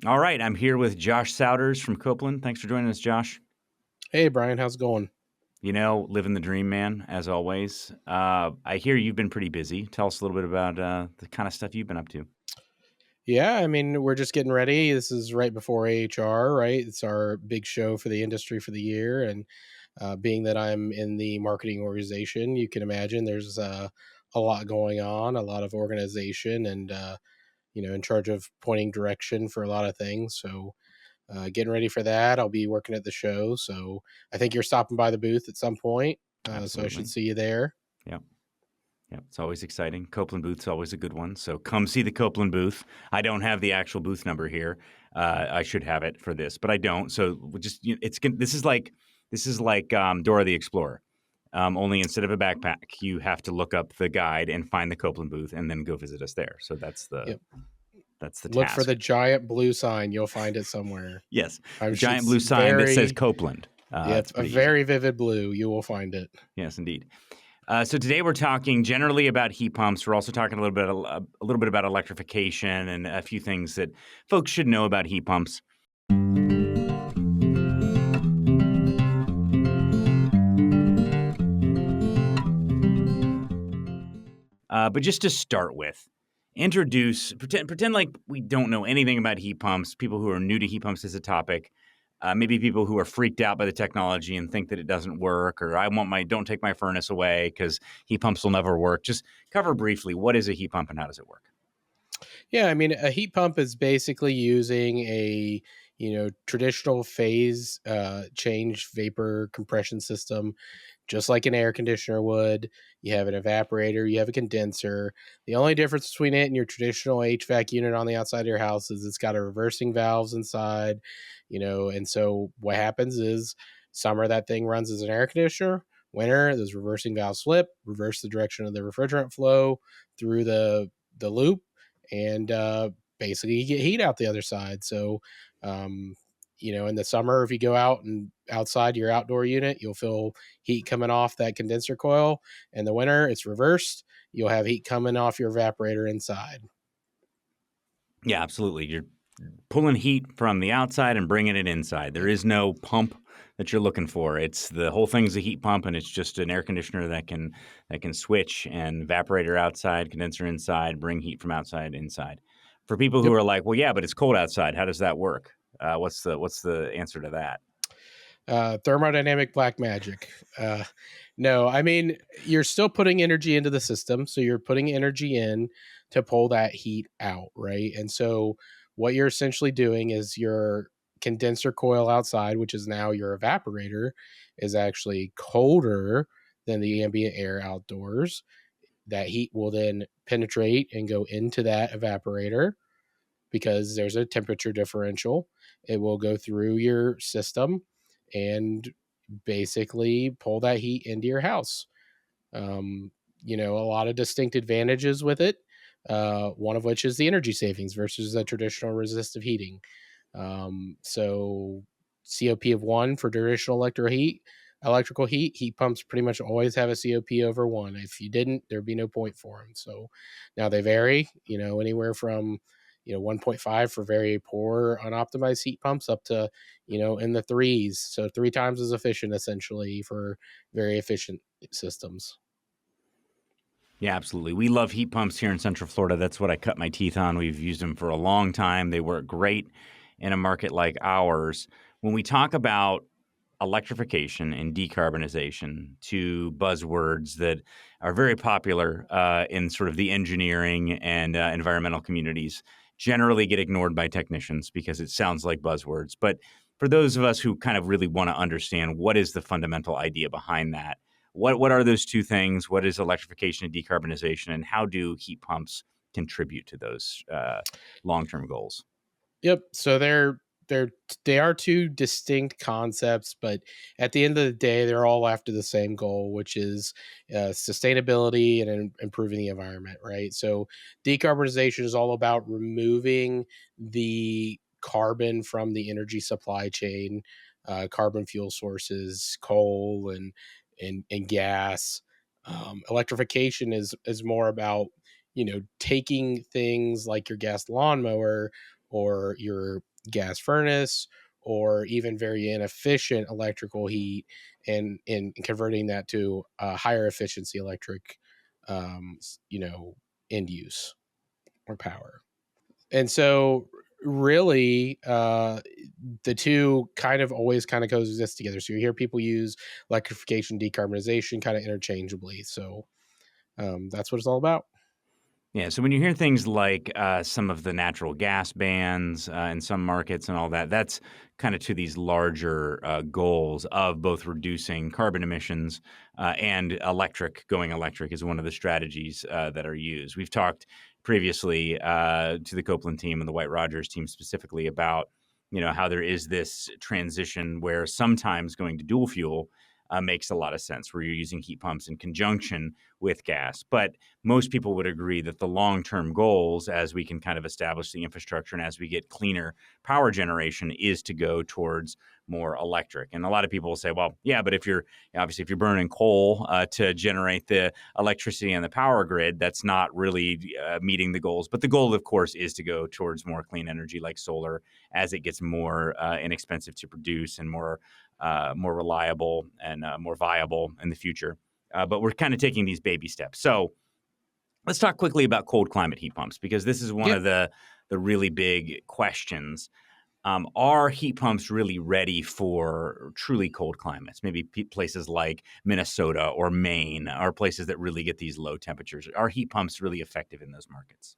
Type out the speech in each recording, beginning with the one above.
All right, I'm here with Josh Souders from Copeland. Thanks for joining us, Josh. Hey, Brian, how's it going? Living the dream, man, as always. I hear you've been pretty busy. Tell us a little bit about the kind of stuff you've been up to. Yeah, I mean, we're just getting ready. This is right before AHR, right? It's our big show for the industry for the year. And being that I'm in the marketing organization, you can imagine there's a lot going on, a lot of organization, and, in charge of pointing direction for a lot of things. So, getting ready for that. I'll be working at the show. So, I think you're stopping by the booth at some point. So, I should Absolutely. see you there. Yep. Yep. It's always exciting. Copeland booth's always a good one. So come see the Copeland booth. I don't have the actual booth number here. I should have it for this, but I don't. So this is like Dora the Explorer. Only instead of a backpack, you have to look up the guide and find the Copeland booth, and then go visit us there. So Yep. that's the Look for the task. giant blue sign. You'll find it somewhere. Yes, I'm the sure giant it's blue sign that says very, Copeland. yeah, It's it's a pretty easy. very vivid blue. You will find it. Yes, indeed. So today we're talking generally about heat pumps. We're also talking a little bit about electrification and a few things that folks should know about heat pumps. But just to start with, pretend like we don't know anything about heat pumps. People who are new to heat pumps as a topic. Maybe people who are freaked out by the technology and think that it doesn't work, or don't take my furnace away because heat pumps will never work. Just cover briefly, what is a heat pump and how does it work? Yeah, I mean, a heat pump is basically using a traditional phase change vapor compression system, just like an air conditioner would. You have an evaporator, you have a condenser. The only difference between it and your traditional HVAC unit on the outside of your house is it's got a reversing valves inside, and so what happens is summer that thing runs as an air conditioner. Winter, those reversing valves flip, reverse the direction of the refrigerant flow through the loop, and basically you get heat out the other side. So, in the summer, if you go out and outside your outdoor unit, you'll feel heat coming off that condenser coil. In the winter, it's reversed. You'll have heat coming off your evaporator inside. Yeah, absolutely. You're pulling heat from the outside and bringing it inside. There Yep. is no pump that you're looking for. It's the whole thing's a heat pump, and it's just an air conditioner that can switch and evaporator outside, condenser inside, bring heat from outside inside. For people who Yep. are like, well, yeah, but it's cold outside. How does that work? What's the answer to that? Thermodynamic black magic. No, I mean, you're still putting energy into the system. So you're putting energy in to pull that heat out, right? And so what you're essentially doing is your condenser coil outside, which is now your evaporator, is actually colder than the ambient air outdoors. That heat will then penetrate and go into that evaporator because there's a temperature differential. It will go through your system and basically pull that heat into your house. A lot of distinct advantages with it. One of which is the energy savings versus the traditional resistive heating. So COP of 1 for traditional electrical heat pumps pretty much always have a COP over 1. If you didn't, there'd be no point for them. So now they vary, anywhere from 1.5 for very poor unoptimized heat pumps up to in the threes, so three times as efficient essentially for very efficient systems. Yeah, absolutely. We love heat pumps here in Central Florida. That's what I cut my teeth on. We've used them for a long time. They work great in a market like ours. When we talk about electrification and decarbonization, two buzzwords that are very popular in sort of the engineering and environmental communities, generally get ignored by technicians because it sounds like buzzwords. But for those of us who kind of really want to understand what is the fundamental idea behind that, what are those two things? What is electrification and decarbonization, and how do heat pumps contribute to those long term goals? Yep. So they are two distinct concepts, but at the end of the day, they're all after the same goal, which is sustainability and improving the environment. Right. So decarbonization is all about removing the carbon from the energy supply chain, carbon fuel sources, coal and gas. Electrification is more about taking things like your gas lawnmower or your gas furnace, or even very inefficient electrical heat, and in converting that to a higher efficiency electric, you know, end use or power. And so really, the two kind of always kind of coexist together. So you hear people use electrification, decarbonization kind of interchangeably. So that's what it's all about. Yeah. So when you hear things like some of the natural gas bans in some markets and all that, that's kind of to these larger goals of both reducing carbon emissions and going electric is one of the strategies that are used. We've talked previously to the Copeland team and the White Rogers team specifically about how there is this transition where sometimes going to dual fuel makes a lot of sense, where you're using heat pumps in conjunction with gas. But most people would agree that the long-term goals, as we can kind of establish the infrastructure and as we get cleaner power generation, is to go towards more electric. And a lot of people will say, well, yeah, but if you're burning coal to generate the electricity and the power grid, that's not really meeting the goals. But the goal, of course, is to go towards more clean energy like solar as it gets more inexpensive to produce and more reliable and more viable in the future. But we're kind of taking these baby steps. So let's talk quickly about cold climate heat pumps, because this is one Yeah. of the really big questions. Are heat pumps really ready for truly cold climates? Maybe places like Minnesota or Maine are places that really get these low temperatures. Are heat pumps really effective in those markets?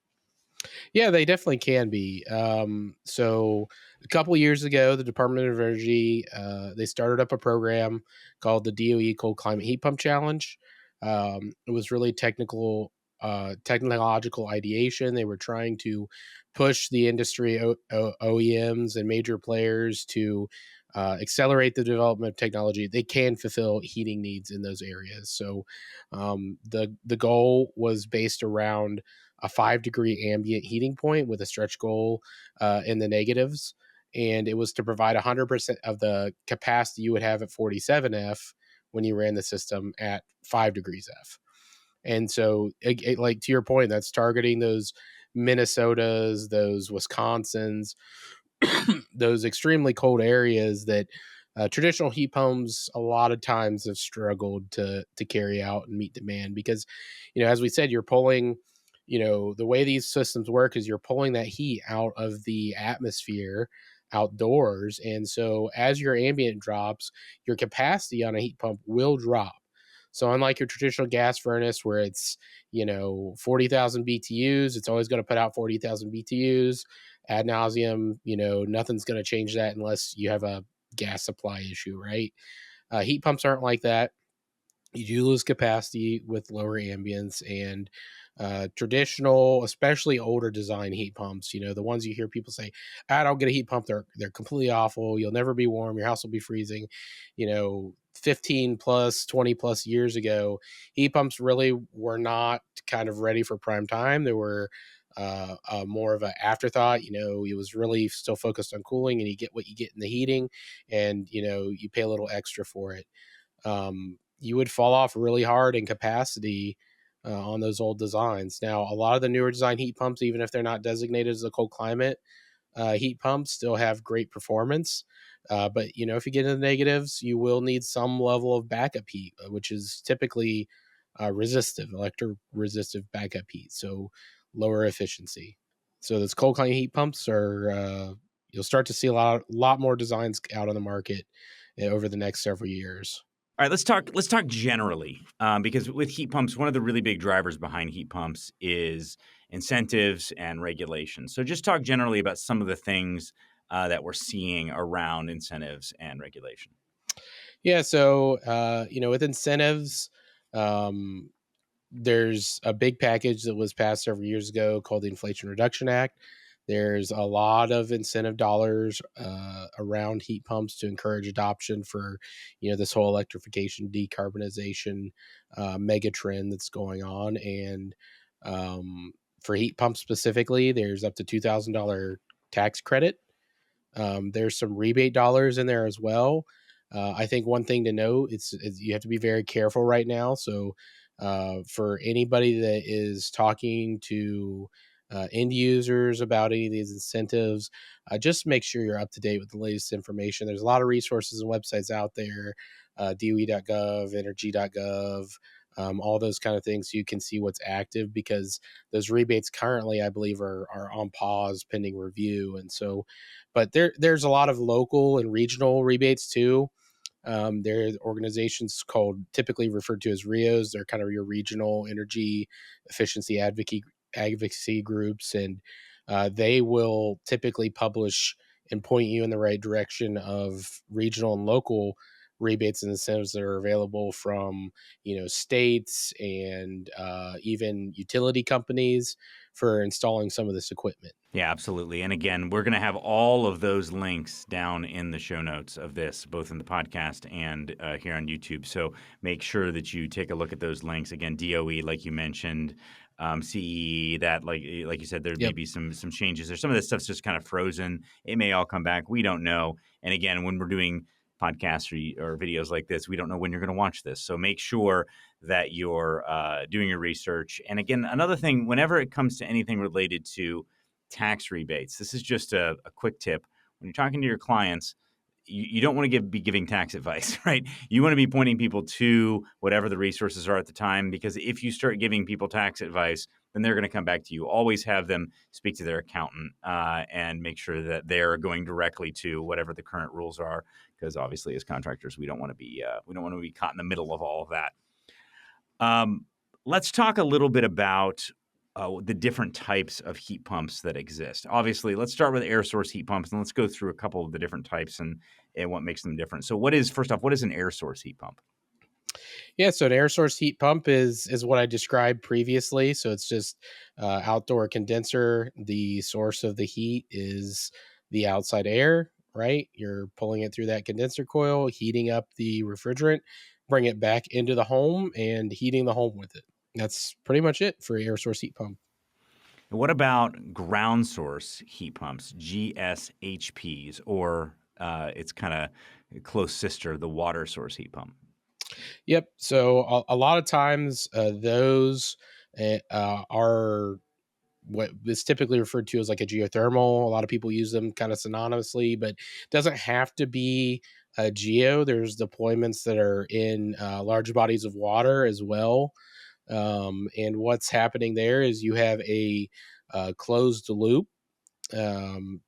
Yeah, they definitely can be. So a couple of years ago, the Department of Energy, they started up a program called the DOE Cold Climate Heat Pump Challenge. It was really technological ideation. They were trying to push the industry, OEMs and major players to accelerate the development of technology. They can fulfill heating needs in those areas. So the goal was based around a 5-degree ambient heating point with a stretch goal in the negatives. And it was to provide 100% of the capacity you would have at 47F when you ran the system at 5 degrees F. And so, like to your point, that's targeting those Minnesotas, those Wisconsins, those extremely cold areas that traditional heat pumps a lot of times have struggled to carry out and meet demand, because as we said, you're pulling, the way these systems work is you're pulling that heat out of the atmosphere outdoors, and so as your ambient drops, your capacity on a heat pump will drop. So unlike your traditional gas furnace where it's 40,000 BTUs, it's always going to put out 40,000 BTUs ad nauseum. Nothing's going to change that unless you have a gas supply issue, right? Heat pumps aren't like that. You do lose capacity with lower ambience, and traditional, especially older design heat pumps, the ones you hear people say, I don't get a heat pump, they're completely awful, you'll never be warm, your house will be freezing. 15 plus 20 plus years ago, heat pumps really were not kind of ready for prime time. They were more of an afterthought. It was really still focused on cooling, and you get what you get in the heating, and you pay a little extra for it. You would fall off really hard in capacity on those old designs. Now, a lot of the newer design heat pumps, even if they're not designated as a cold climate heat pumps, still have great performance. But if you get into the negatives, you will need some level of backup heat, which is typically electro resistive backup heat, so lower efficiency. So those cold climate heat pumps are you'll start to see a lot more designs out on the market over the next several years. All right, let's talk generally, because with heat pumps, one of the really big drivers behind heat pumps is incentives and regulations. So just talk generally about some of the things that we're seeing around incentives and regulation. Yeah, so with incentives, um, there's a big package that was passed several years ago called the Inflation Reduction Act. There's a lot of incentive dollars around heat pumps to encourage adoption for, this whole electrification, decarbonization mega trend that's going on. And for heat pumps specifically, there's up to $2,000 tax credit. There's some rebate dollars in there as well. I think one thing to note is you have to be very careful right now. So for anybody that is talking to end users about any of these incentives. Just make sure you're up to date with the latest information. There's a lot of resources and websites out there, DOE.gov, energy.gov, all those kind of things, so you can see what's active, because those rebates currently, I believe, are on pause pending review. And so, but there's a lot of local and regional rebates too. There are organizations called, typically referred to as RIOs. They're kind of your regional energy efficiency advocacy groups, and they will typically publish and point you in the right direction of regional and local rebates and incentives that are available from, states and even utility companies for installing some of this equipment. Yeah, absolutely. And again, we're going to have all of those links down in the show notes of this, both in the podcast and here on YouTube. So make sure that you take a look at those links. Again, DOE, like you mentioned, CE, that like you said, there may Yep. be some changes there. Some of this stuff's just kind of frozen. It may all come back. We don't know. And again, when we're doing podcasts or videos like this, we don't know when you're going to watch this. So make sure that you're doing your research. And again, another thing, whenever it comes to anything related to tax rebates, this is just a quick tip. When you're talking to your clients, you don't want to be giving tax advice, right? You want to be pointing people to whatever the resources are at the time, because if you start giving people tax advice, then they're going to come back to you. Always have them speak to their accountant and make sure that they're going directly to whatever the current rules are, because obviously, as contractors, we don't want to be caught in the middle of all of that. Let's talk a little bit about the different types of heat pumps that exist. Obviously, let's start with air source heat pumps, and let's go through a couple of the different types and what makes them different. So first off, what is an air source heat pump? Yeah, so an air source heat pump is what I described previously. So it's just outdoor condenser. The source of the heat is the outside air, right? You're pulling it through that condenser coil, heating up the refrigerant, bring it back into the home, and heating the home with it. That's pretty much it for air source heat pump. And what about ground source heat pumps, GSHPs, or its kind of close sister, the water source heat pump? Yep. So a lot of times those are what is typically referred to as like a geothermal. A lot of people use them kind of synonymously, but it doesn't have to be a geo. There's deployments that are in large bodies of water as well. And what's happening there is you have a closed loop,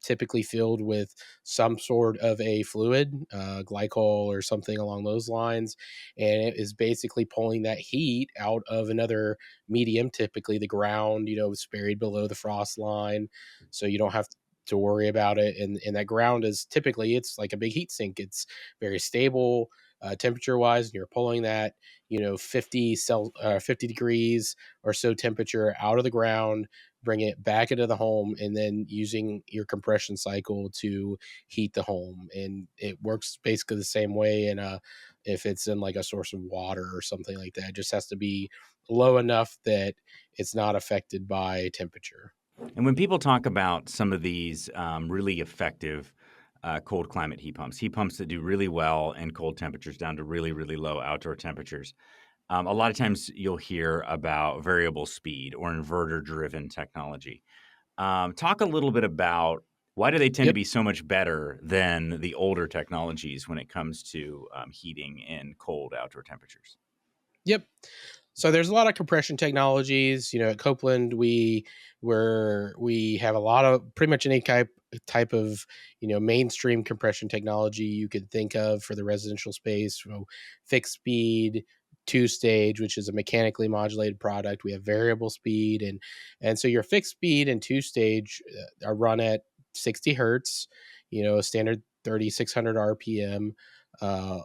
typically filled with some sort of a fluid, glycol or something along those lines. And it is basically pulling that heat out of another medium, typically the ground, it's buried below the frost line. So you don't have to worry about it. And that ground is typically, it's like a big heat sink. It's very stable. Temperature wise, and you're pulling that 50 degrees or so temperature out of the ground, bring it back into the home, and then using your compression cycle to heat the home. And it works basically the same way if it's in like a source of water or something like that. It just has to be low enough that it's not affected by temperature. And when people talk about some of these really effective cold climate heat pumps that do really well in cold temperatures down to really, really low outdoor temperatures, a lot of times you'll hear about variable speed or inverter-driven technology. Talk a little bit about why do they tend to Yep. be so much better than the older technologies when it comes to heating in cold outdoor temperatures? Yep. So there's a lot of compression technologies. At Copeland, we have a lot of pretty much any type of mainstream compression technology you could think of for the residential space. Fixed speed, two stage, which is a mechanically modulated product. We have variable speed, and so your fixed speed and two stage are run at 60 hertz. A standard 3600 RPM. Uh,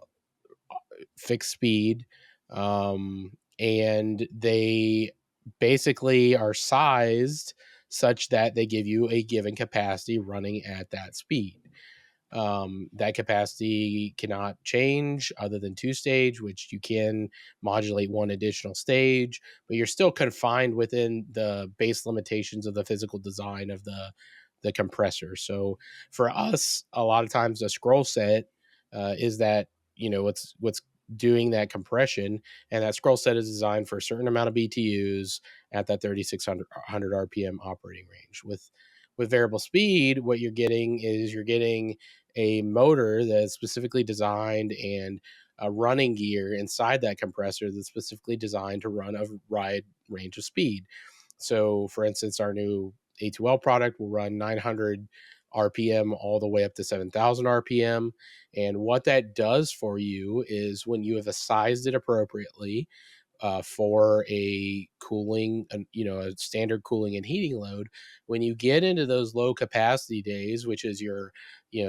Fixed speed, and they basically are sized such that they give you a given capacity running at that speed. That capacity cannot change other than two stage, which you can modulate one additional stage, but you're still confined within the base limitations of the physical design of the compressor. So for us, a lot of times the scroll set is that what's doing that compression, and that scroll set is designed for a certain amount of BTUs at that 3600 RPM operating range. With variable speed, what you're getting is you're getting a motor that's specifically designed and a running gear inside that compressor that's specifically designed to run a wide range of speed. So, for instance, our new A2L product will run 900 RPM all the way up to 7,000 RPM. And what that does for you is when you have sized it appropriately, for a cooling, a standard cooling and heating load. When you get into those low capacity days, which is your,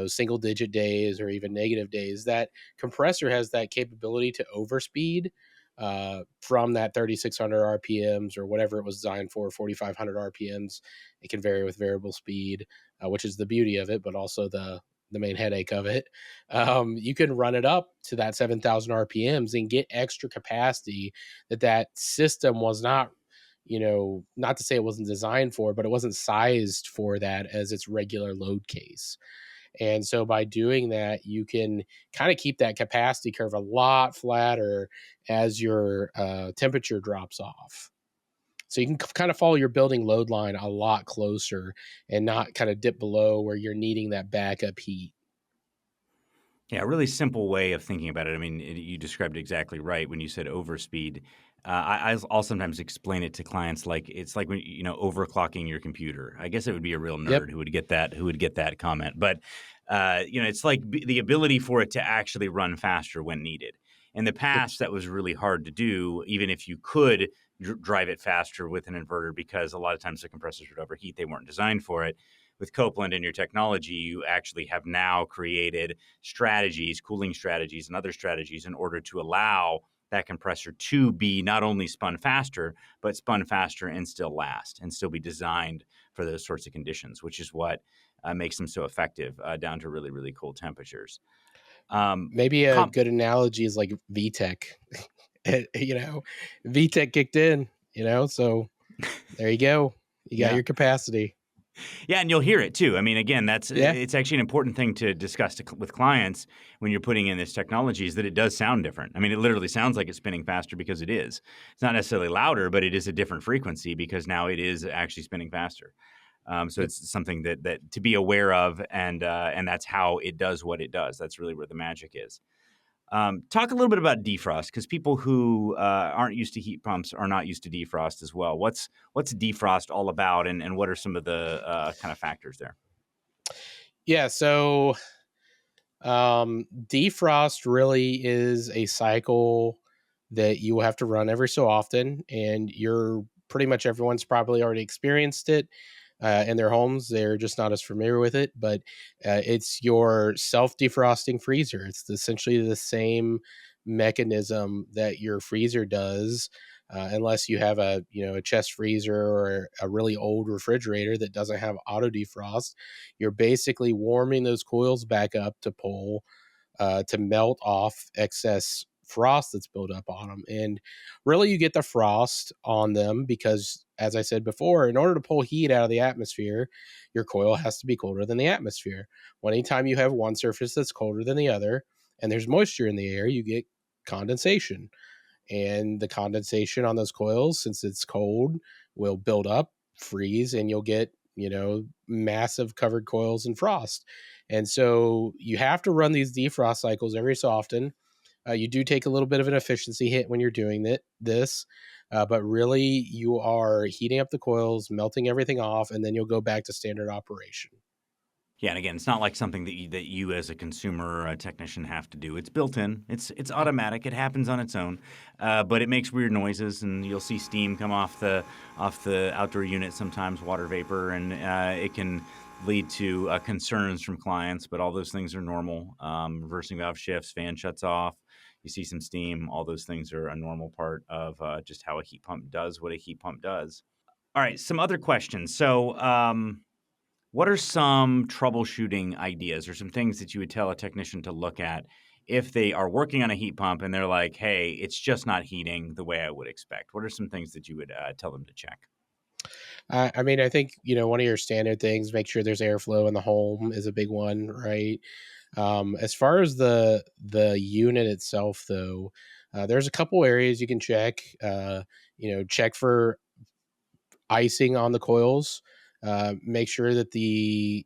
single digit days or even negative days, that compressor has that capability to overspeed from that 3,600 RPMs or whatever it was designed for, 4,500 RPMs. It can vary with variable speed, which is the beauty of it, but also the main headache of it. You can run it up to that 7,000 RPMs and get extra capacity that system was not, not to say it wasn't designed for, but it wasn't sized for that as its regular load case. And so by doing that, you can kind of keep that capacity curve a lot flatter as your temperature drops off. So you can kind of follow your building load line a lot closer and not kind of dip below where you're needing that backup heat. Yeah, a really simple way of thinking about it. I mean, you described it exactly right when you said overspeed. I'll sometimes explain it to clients like it's like when overclocking your computer. I guess it would be a real Yep. nerd who would get that comment. But it's like the ability for it to actually run faster when needed. In the past, that was really hard to do, even if you could drive it faster with an inverter, because a lot of times the compressors would overheat. They weren't designed for it. With Copeland and your technology, you actually have now created strategies, cooling strategies, and other strategies in order to allow that compressor to be not only spun faster, but spun faster and still last and still be designed for those sorts of conditions, which is what makes them so effective down to really, really cold temperatures. Maybe a good analogy is like VTech. VTech kicked in, so there you go. You got Yeah. your capacity. Yeah, and you'll hear it too. I mean, again, Yeah. it's actually an important thing to discuss with clients when you're putting in this technology is that it does sound different. I mean, it literally sounds like it's spinning faster because it is. It's not necessarily louder, but it is a different frequency because now it is actually spinning faster. So Yep. it's something that to be aware of, and that's how it does what it does. That's really where the magic is. Talk a little bit about defrost, because people who aren't used to heat pumps are not used to defrost as well. What's defrost all about, and what are some of the kind of factors there? Yeah. So defrost really is a cycle that you will have to run every so often, and you're pretty much everyone's probably already experienced it in their homes. They're just not as familiar with it, but it's your self defrosting freezer. It's essentially the same mechanism that your freezer does. Unless you have a chest freezer or a really old refrigerator that doesn't have auto defrost, you're basically warming those coils back up to pull to melt off excess frost that's built up on them. And really, you get the frost on them because, as I said before, in order to pull heat out of the atmosphere, your coil has to be colder than the atmosphere. Well, anytime you have one surface that's colder than the other and there's moisture in the air, you get condensation. And the condensation on those coils, since it's cold, will build up, freeze, and you'll get massive covered coils and frost. And so you have to run these defrost cycles every so often. You do take a little bit of an efficiency hit when you're doing this, but really you are heating up the coils, melting everything off, and then you'll go back to standard operation. Yeah, and again, it's not like something that you as a consumer or a technician have to do. It's built in. It's automatic. It happens on its own, but it makes weird noises, and you'll see steam come off the outdoor unit sometimes, water vapor, and it can lead to concerns from clients. But all those things are normal. Reversing valve shifts, fan shuts off. You see some steam. All those things are a normal part of just how a heat pump does what a heat pump does. All right, some other questions. So. What are some troubleshooting ideas or some things that you would tell a technician to look at if they are working on a heat pump and they're like, hey, it's just not heating the way I would expect? What are some things that you would tell them to check? I mean, I think, one of your standard things, make sure there's airflow in the home is a big one, right? As far as the unit itself, though, there's a couple areas you can check. Check for icing on the coils. Make sure that the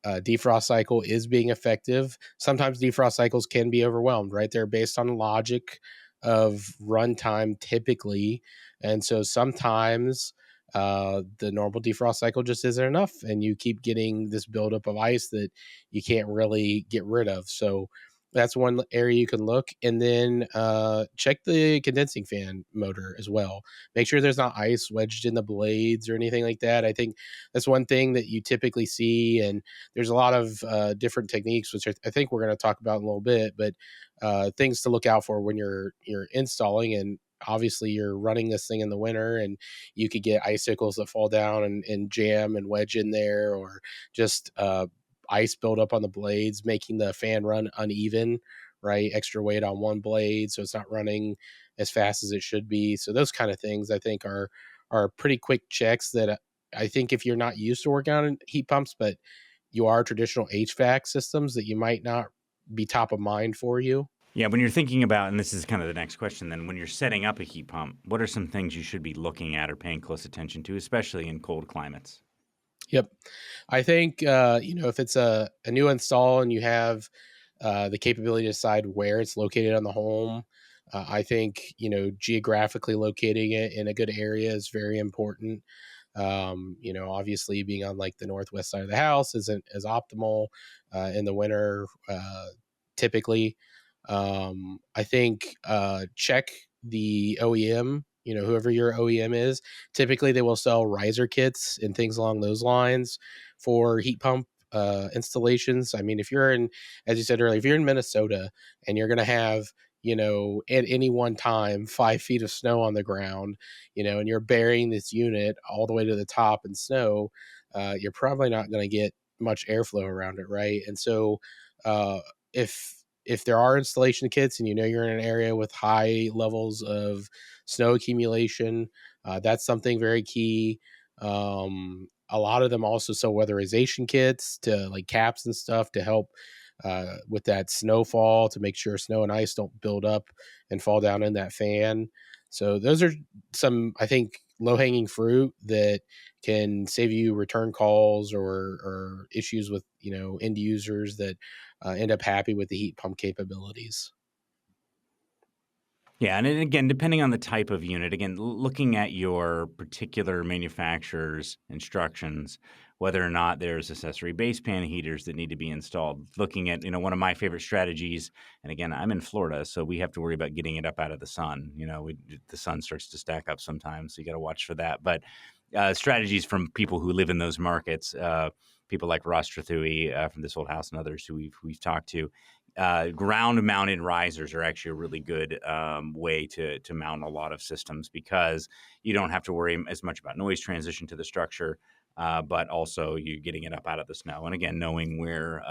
defrost cycle is being effective. Sometimes defrost cycles can be overwhelmed, right? They're based on logic of runtime typically. And so sometimes the normal defrost cycle just isn't enough, and you keep getting this buildup of ice that you can't really get rid of. So that's one area you can look. And then check the condensing fan motor as well. Make sure there's not ice wedged in the blades or anything like that. I think that's one thing that you typically see. And there's a lot of different techniques, which I think we're going to talk about in a little bit, but things to look out for when you're installing. And obviously you're running this thing in the winter, and you could get icicles that fall down and jam and wedge in there, or just ice build up on the blades, making the fan run uneven, right? Extra weight on one blade, so it's not running as fast as it should be. So those kind of things I think are pretty quick checks that I think if you're not used to working on heat pumps, but you are traditional HVAC systems, that you might not be top of mind for you. Yeah, when you're thinking about, and this is kind of the next question then, when you're setting up a heat pump, what are some things you should be looking at or paying close attention to, especially in cold climates? Yep. I think, if it's a new install and you have the capability to decide where it's located on the home, I think, geographically locating it in a good area is very important. Obviously being on like the northwest side of the house isn't as optimal in the winter, typically. I think check the OEM, whoever your OEM is. Typically, they will sell riser kits and things along those lines for heat pump installations. I mean, if you're in, as you said earlier, if you're in Minnesota and you're going to have, at any one time, 5 feet of snow on the ground, and you're burying this unit all the way to the top in snow, you're probably not going to get much airflow around it, right? And so, uh, if there are installation kits and you're in an area with high levels of snow accumulation, that's something very key. A lot of them also sell weatherization kits to like caps and stuff to help with that snowfall, to make sure snow and ice don't build up and fall down in that fan. So those are some, I think, low hanging fruit that can save you return calls or issues with end users that end up happy with the heat pump capabilities. Yeah, and then again, depending on the type of unit, again, looking at your particular manufacturer's instructions, whether or not there's accessory base pan heaters that need to be installed. Looking at, one of my favorite strategies, and again, I'm in Florida, so we have to worry about getting it up out of the sun. The sun starts to stack up sometimes, so you got to watch for that. But strategies from people who live in those markets, people like Ross Trathui from This Old House and others who we've talked to, ground mounted risers are actually a really good way to mount a lot of systems, because you don't have to worry as much about noise transition to the structure, but also you getting it up out of the snow. And again, knowing where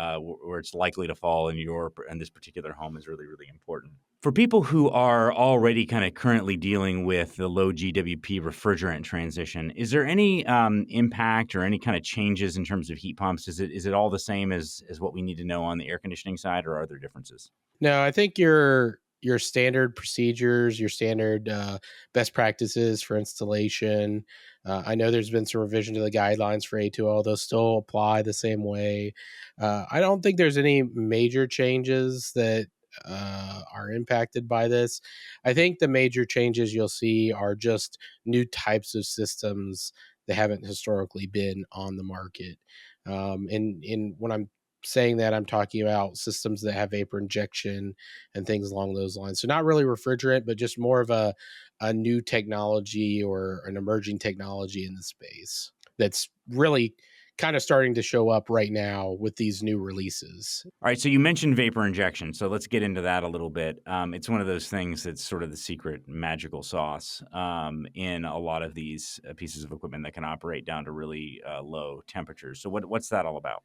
it's likely to fall in this particular home is really, really important. For people who are already kind of currently dealing with the low GWP refrigerant transition, is there any impact or any kind of changes in terms of heat pumps? Is it all the same as what we need to know on the air conditioning side, or are there differences? No, I think your standard procedures, your standard best practices for installation. I know there's been some revision to the guidelines for A2L; those still apply the same way. I don't think there's any major changes that are impacted by this. I think the major changes you'll see are just new types of systems that haven't historically been on the market. And when I'm saying that, I'm talking about systems that have vapor injection and things along those lines. So not really refrigerant, but just more of a new technology or an emerging technology in the space that's really kind of starting to show up right now with these new releases. All right, so you mentioned vapor injection, so let's get into that a little bit. It's one of those things that's sort of the secret magical sauce in a lot of these pieces of equipment that can operate down to really low temperatures. So what's that all about?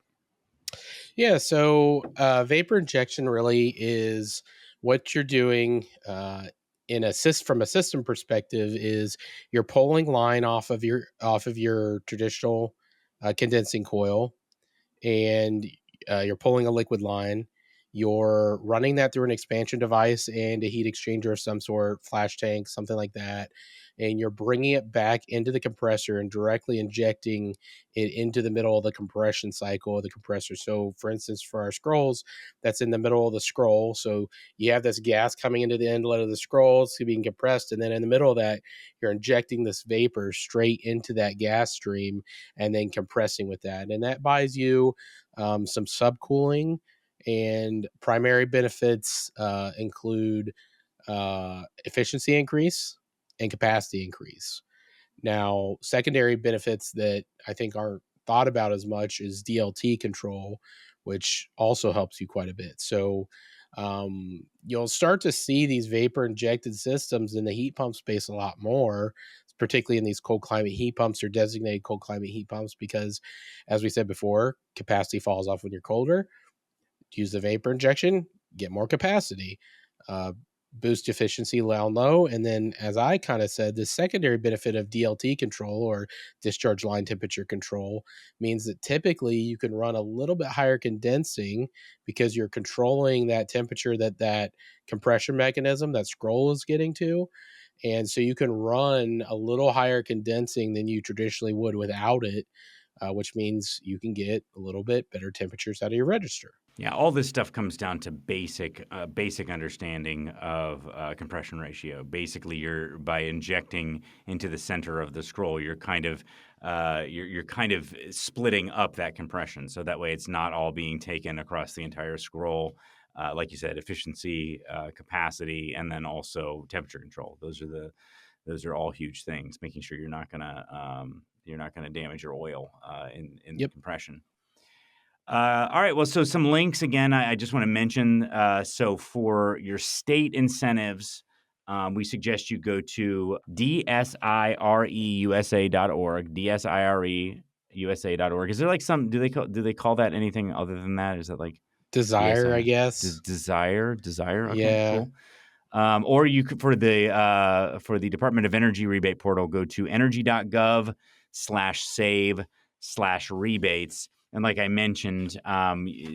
Yeah, so vapor injection really is what you're doing from a system perspective is you're pulling line off of your traditional condensing coil, and you're pulling a liquid line. You're running that through an expansion device and a heat exchanger of some sort, flash tank, something like that. And you're bringing it back into the compressor and directly injecting it into the middle of the compression cycle of the compressor. So, for instance, for our scrolls, that's in the middle of the scroll. So you have this gas coming into the inlet of the scroll, it's being compressed. And then in the middle of that, you're injecting this vapor straight into that gas stream and then compressing with that. And that buys you some subcooling, and primary benefits include efficiency increase and capacity increase. Now, secondary benefits that I think aren't thought about as much is DLT control, which also helps you quite a bit. So you'll start to see these vapor injected systems in the heat pump space a lot more, particularly in these cold climate heat pumps or designated cold climate heat pumps, because as we said before, capacity falls off when you're colder. Use the vapor injection, get more capacity, uh, boost efficiency down low. And then, as I kind of said, the secondary benefit of DLT control, or discharge line temperature control, means that typically you can run a little bit higher condensing because you're controlling that temperature that compression mechanism, that scroll, is getting to. And so you can run a little higher condensing than you traditionally would without it, which means you can get a little bit better temperatures out of your register. Yeah, all this stuff comes down to basic understanding of compression ratio. Basically, you're by injecting into the center of the scroll, you're kind of you're kind of splitting up that compression, so that way it's not all being taken across the entire scroll. Like you said, efficiency, capacity, and then also temperature control. Those are all huge things. Making sure you're not gonna damage your oil in the Yep. compression. All right. Well, so some links again. I just want to mention. So for your state incentives, we suggest you go to dsireusa.org. Dsireusa.org. Is there like some? Do they call that anything other than that? Is that like Desire, I DSI? guess. Desire. Okay, Yeah. cool. Or you could for the Department of Energy rebate portal, go to energy.gov/save/rebates. And like I mentioned,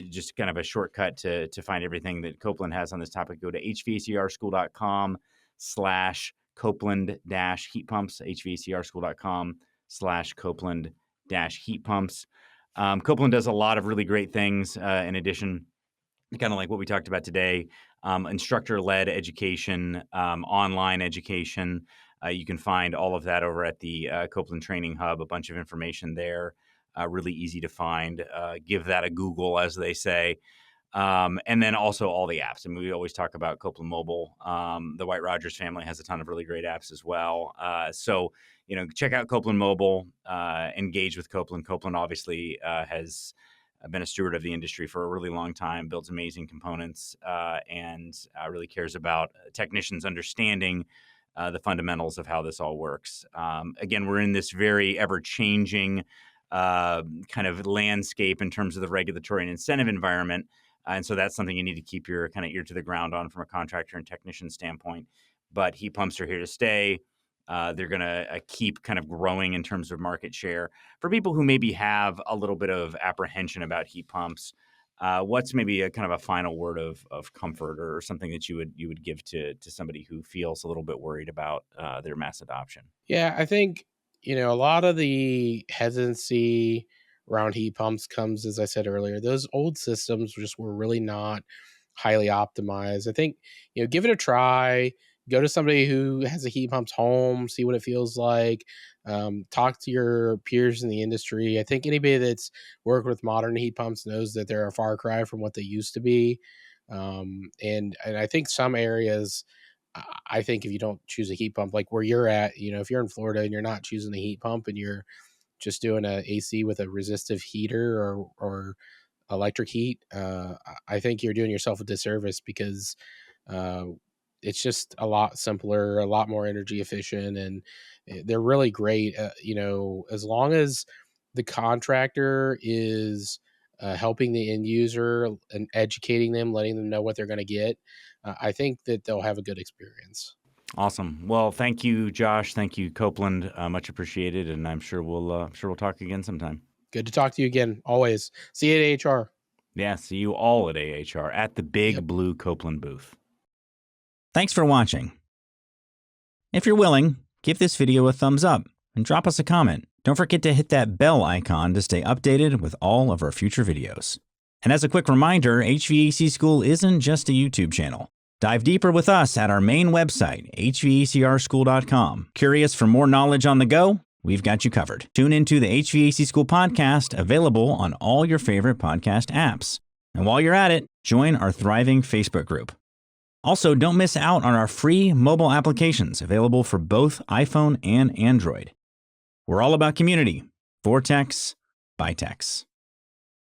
just kind of a shortcut to find everything that Copeland has on this topic. Go to hvacrschool.com/Copeland-heat pumps, hvacrschool.com/Copeland-heat pumps. Copeland does a lot of really great things in addition, kind of like what we talked about today, instructor-led education, online education. You can find all of that over at the Copeland Training Hub, a bunch of information there, really easy to find. Give that a Google, as they say. And then also all the apps. I mean, we always talk about Copeland Mobile. The White Rogers family has a ton of really great apps as well. So, check out Copeland Mobile, engage with Copeland. Copeland obviously has been a steward of the industry for a really long time, builds amazing components, and really cares about technicians understanding the fundamentals of how this all works. Again, we're in this very ever-changing kind of landscape in terms of the regulatory and incentive environment. And so that's something you need to keep your kind of ear to the ground on from a contractor and technician standpoint. But heat pumps are here to stay. They're going to keep kind of growing in terms of market share. For people who maybe have a little bit of apprehension about heat pumps, what's maybe a kind of a final word of comfort or something that you would give to somebody who feels a little bit worried about their mass adoption? Yeah, I think, a lot of the hesitancy around heat pumps comes, as I said earlier, those old systems just were really not highly optimized. I think, give it a try. Go to somebody who has a heat pumps home, see what it feels like. Talk to your peers in the industry. I think anybody that's worked with modern heat pumps knows that they're a far cry from what they used to be. And I think some areas, I think if you don't choose a heat pump, like where you're at, if you're in Florida and you're not choosing a heat pump and you're just doing a AC with a resistive heater or electric heat, I think you're doing yourself a disservice, because uh, it's just a lot simpler, a lot more energy efficient, and they're really great. As long as the contractor is helping the end user and educating them, letting them know what they're going to get, I think that they'll have a good experience. Awesome. Well, thank you, Josh. Thank you, Copeland. Much appreciated, and I'm sure we'll talk again sometime. Good to talk to you again. Always. See you at AHR. Yeah, see you all at AHR at the big blue Copeland booth. Thanks for watching. If you're willing, give this video a thumbs up and drop us a comment. Don't forget to hit that bell icon to stay updated with all of our future videos. And as a quick reminder, HVAC School isn't just a YouTube channel. Dive deeper with us at our main website, hvacrschool.com. Curious for more knowledge on the go? We've got you covered. Tune into the HVAC School podcast, available on all your favorite podcast apps. And while you're at it, join our thriving Facebook group. Also, don't miss out on our free mobile applications available for both iPhone and Android. We're all about community. For techs, by techs.